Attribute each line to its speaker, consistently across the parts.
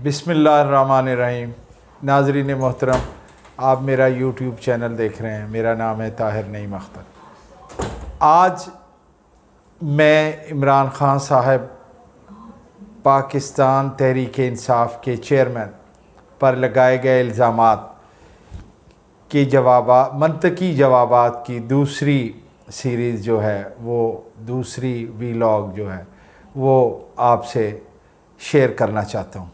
Speaker 1: बिस्मिल्लाहिर्रहमानिर्रहीम। नाज़रीन मोहतरम, आप मेरा यूट्यूब चैनल देख रहे हैं। मेरा नाम है ताहिर नईम अख्तर। आज मैं इमरान ख़ान साहब पाकिस्तान तहरीक इंसाफ के चेयरमैन पर लगाए गए इल्ज़ामात के मंतकी जवाबात की दूसरी सीरीज़ जो है, वो दूसरी वीलॉग जो है वो आपसे शेयर करना चाहता हूँ।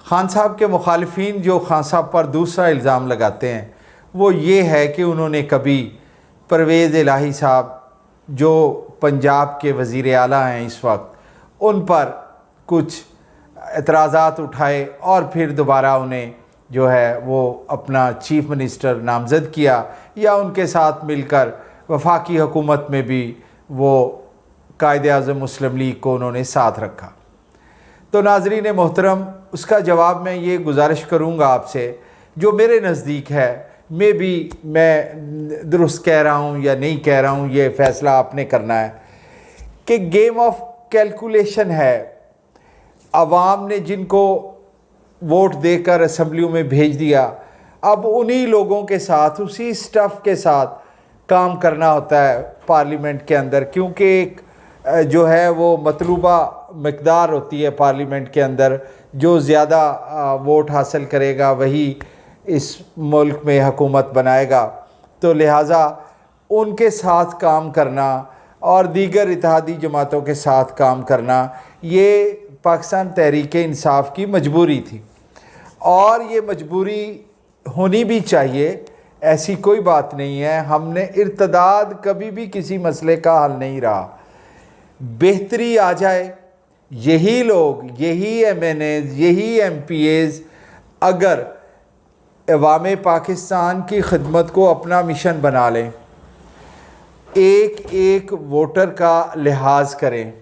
Speaker 1: खान साहब के मुखालिफिन जो खान साहब पर दूसरा इल्ज़ाम लगाते हैं वो ये है कि उन्होंने कभी परवेज़ इलाही साहब जो पंजाब के वज़ीर आला हैं इस वक्त, उन पर कुछ एतराज़ात उठाए और फिर दोबारा उन्हें जो है वो अपना चीफ़ मिनिस्टर नामज़द किया, या उनके साथ मिलकर वफाकी हुकूमत में भी वो कायद-ए-आज़म मुस्लिम लीग को उन्होंने साथ रखा। तो नाज़रीन मोहतरम, उसका जवाब मैं ये गुजारिश करूँगा आपसे, जो मेरे नज़दीक है, मैं दुरुस्त कह रहा हूँ या नहीं कह रहा हूँ, ये फ़ैसला आपने करना है, कि गेम ऑफ कैलकुलेशन है। आवाम ने जिनको वोट देकर असम्बलियों में भेज दिया, अब उन्हीं लोगों के साथ, उसी स्टफ़ के साथ काम करना होता है पार्लियामेंट के अंदर, क्योंकि एक जो है वो मतलूबा मकदार होती है पार्लियामेंट के अंदर, जो ज़्यादा वोट हासिल करेगा वही इस मुल्क में हुकूमत बनाएगा। तो लिहाजा उनके साथ काम करना और दीगर इत्तेहादी जमातों के साथ काम करना, ये पाकिस्तान तहरीक इंसाफ की मजबूरी थी, और ये मजबूरी होनी भी चाहिए, ऐसी कोई बात नहीं है। हमने इर्तदाद कभी भी किसी मसले का हल नहीं रहा। बेहतरी आ जाए, यही लोग, यही MNAs, यही MPAs अगर अवाम पाकिस्तान की खिदमत को अपना मिशन बना लें, एक एक वोटर का लिहाज करें,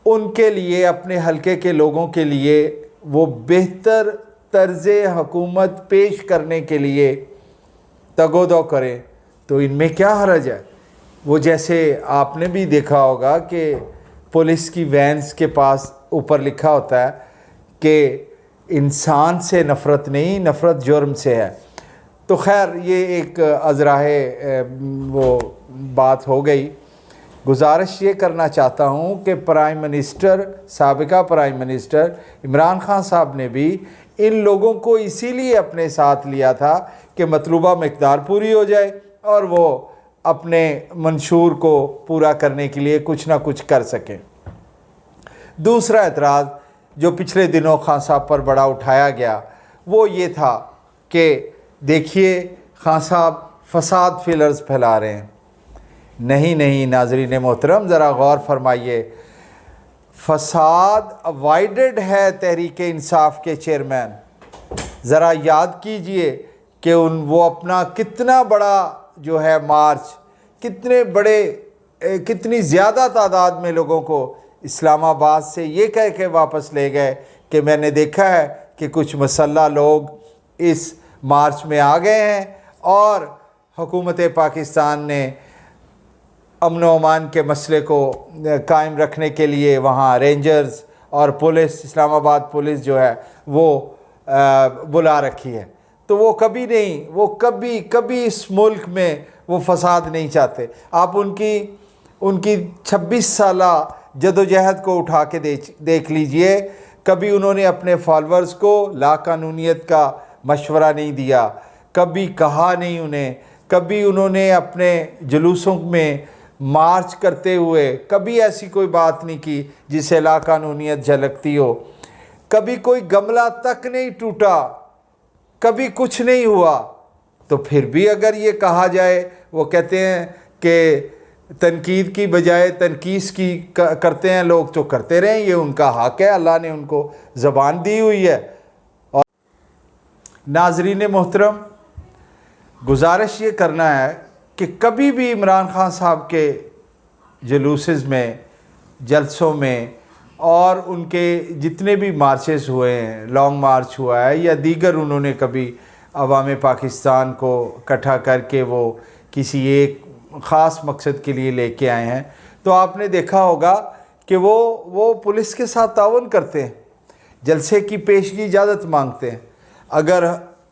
Speaker 1: उनके लिए, अपने हलके के लोगों के लिए वो बेहतर तर्ज़ हुकूमत पेश करने के लिए तगोदो करें, तो इनमें क्या हर्ज है। वो जैसे आपने भी देखा होगा कि पुलिस की वैन्स के पास ऊपर लिखा होता है कि इंसान से नफ़रत नहीं, नफ़रत जुर्म से है। तो खैर ये एक अज़राहे वो बात हो गई। गुजारिश ये करना चाहता हूँ कि प्राइम मिनिस्टर, साबिका प्राइम मिनिस्टर इमरान ख़ान साहब ने भी इन लोगों को इसीलिए अपने साथ लिया था कि मतलूबा मकदार पूरी हो जाए और वो अपने मंशूर को पूरा करने के लिए कुछ ना कुछ कर सकें। दूसरा एतराज़ जो पिछले दिनों खान साहब पर बड़ा उठाया गया वो ये था कि देखिए खान साहब फसाद फिलर्स फैला रहे हैं। नहीं नहीं नाज़रीन मोहतरम, ज़रा गौर फरमाइए, फसाद अवॉइडेड है तहरीक इंसाफ के चेयरमैन। ज़रा याद कीजिए कि वो अपना कितना बड़ा जो है मार्च, कितनी ज़्यादा तादाद में लोगों को इस्लामाबाद से ये कह के वापस ले गए कि मैंने देखा है कि कुछ मसल्ला लोग इस मार्च में आ गए हैं और हुकूमत पाकिस्तान ने अमन व अमान के मसले को कायम रखने के लिए वहाँ रेंजर्स और पुलिस, इस्लामाबाद पुलिस जो है वो बुला रखी है। तो वो कभी नहीं, वो कभी इस मुल्क में वो फसाद नहीं चाहते। आप उनकी 26 साला जदोजहद को उठा के देख लीजिए, कभी उन्होंने अपने फॉलोअर्स को लाकानूनियत का मशवरा नहीं दिया, कभी कहा नहीं उन्हें, कभी उन्होंने अपने जुलूसों में मार्च करते हुए कभी ऐसी कोई बात नहीं की जिससे लाकानूनियत झलकती हो, कभी कोई गमला तक नहीं टूटा, कभी कुछ नहीं हुआ। तो फिर भी अगर ये कहा जाए, वो कहते हैं कि तनकीद की बजाय तनकीस की करते हैं लोग, तो करते रहें, ये उनका हक है, अल्लाह ने उनको ज़बान दी हुई है। और नाज़रीन मोहतरम, गुजारिश ये करना है कि कभी भी इमरान ख़ान साहब के जुलूसेस में, जलसों में और उनके जितने भी मार्चेस हुए हैं, लॉन्ग मार्च हुआ है या दीगर उन्होंने कभी अवाम पाकिस्तान को इकट्ठा करके वो किसी एक ख़ास मकसद के लिए लेके आए हैं, तो आपने देखा होगा कि वो पुलिस के साथ ताउन करते हैं। जलसे की पेशगी इजाज़त मांगते हैं। अगर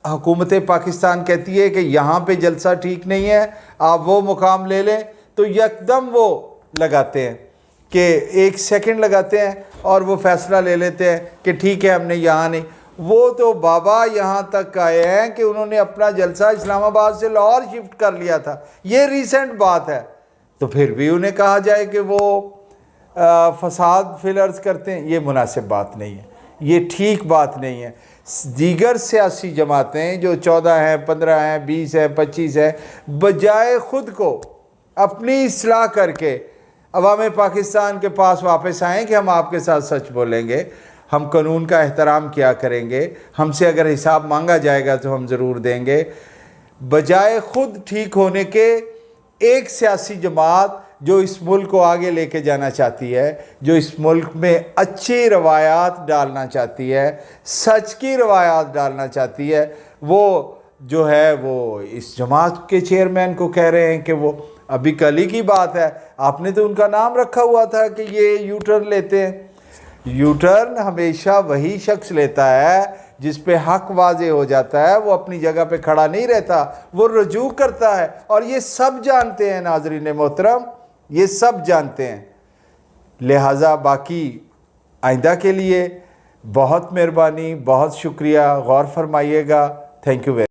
Speaker 1: हुकूमत पाकिस्तान कहती है कि यहाँ पे जलसा ठीक नहीं है, आप वो मुकाम ले लें, तो यकदम वो लगाते हैं कि 1 सेकंड लगाते हैं और वो फ़ैसला ले लेते हैं कि ठीक है हमने यहाँ नहीं। वो तो बाबा यहाँ तक आए हैं कि उन्होंने अपना जलसा इस्लामाबाद से लाहौर शिफ्ट कर लिया था, ये रीसेंट बात है। तो फिर भी उन्हें कहा जाए कि वो फसाद फिलर्स करते हैं, ये मुनासिब बात नहीं है, ये ठीक बात नहीं है। दीगर सियासी जमातें जो 14 हैं, 15 हैं, 20 हैं, 25 हैं, बजाय ख़ुद को अपनी इस्लाह करके अवाम पाकिस्तान के पास वापस आएँ कि हम आपके साथ सच बोलेंगे, हम कानून का एहतराम किया करेंगे, हमसे अगर हिसाब मांगा जाएगा तो हम ज़रूर देंगे, बजाय ख़ुद ठीक होने के एक सियासी जमात जो इस मुल्क को आगे लेके जाना चाहती है, जो इस मुल्क में अच्छी रवायात डालना चाहती है, सच की रवायात डालना चाहती है, वो जो है वो इस जमात के चेयरमैन को कह रहे हैं कि वो अभी कल ही की बात है, आपने तो उनका नाम रखा हुआ था कि ये यू टर्न लेते हैं। यू टर्न हमेशा वही शख्स लेता है जिस पे हक वाजे हो जाता है, वो अपनी जगह पे खड़ा नहीं रहता, वो रजू करता है। और ये सब जानते हैं नाज़रीन मोहतरम, ये सब जानते हैं। लिहाजा बाकी आइंदा के लिए बहुत मेहरबानी, बहुत शुक्रिया, गौर फरमाइएगा। Thank you very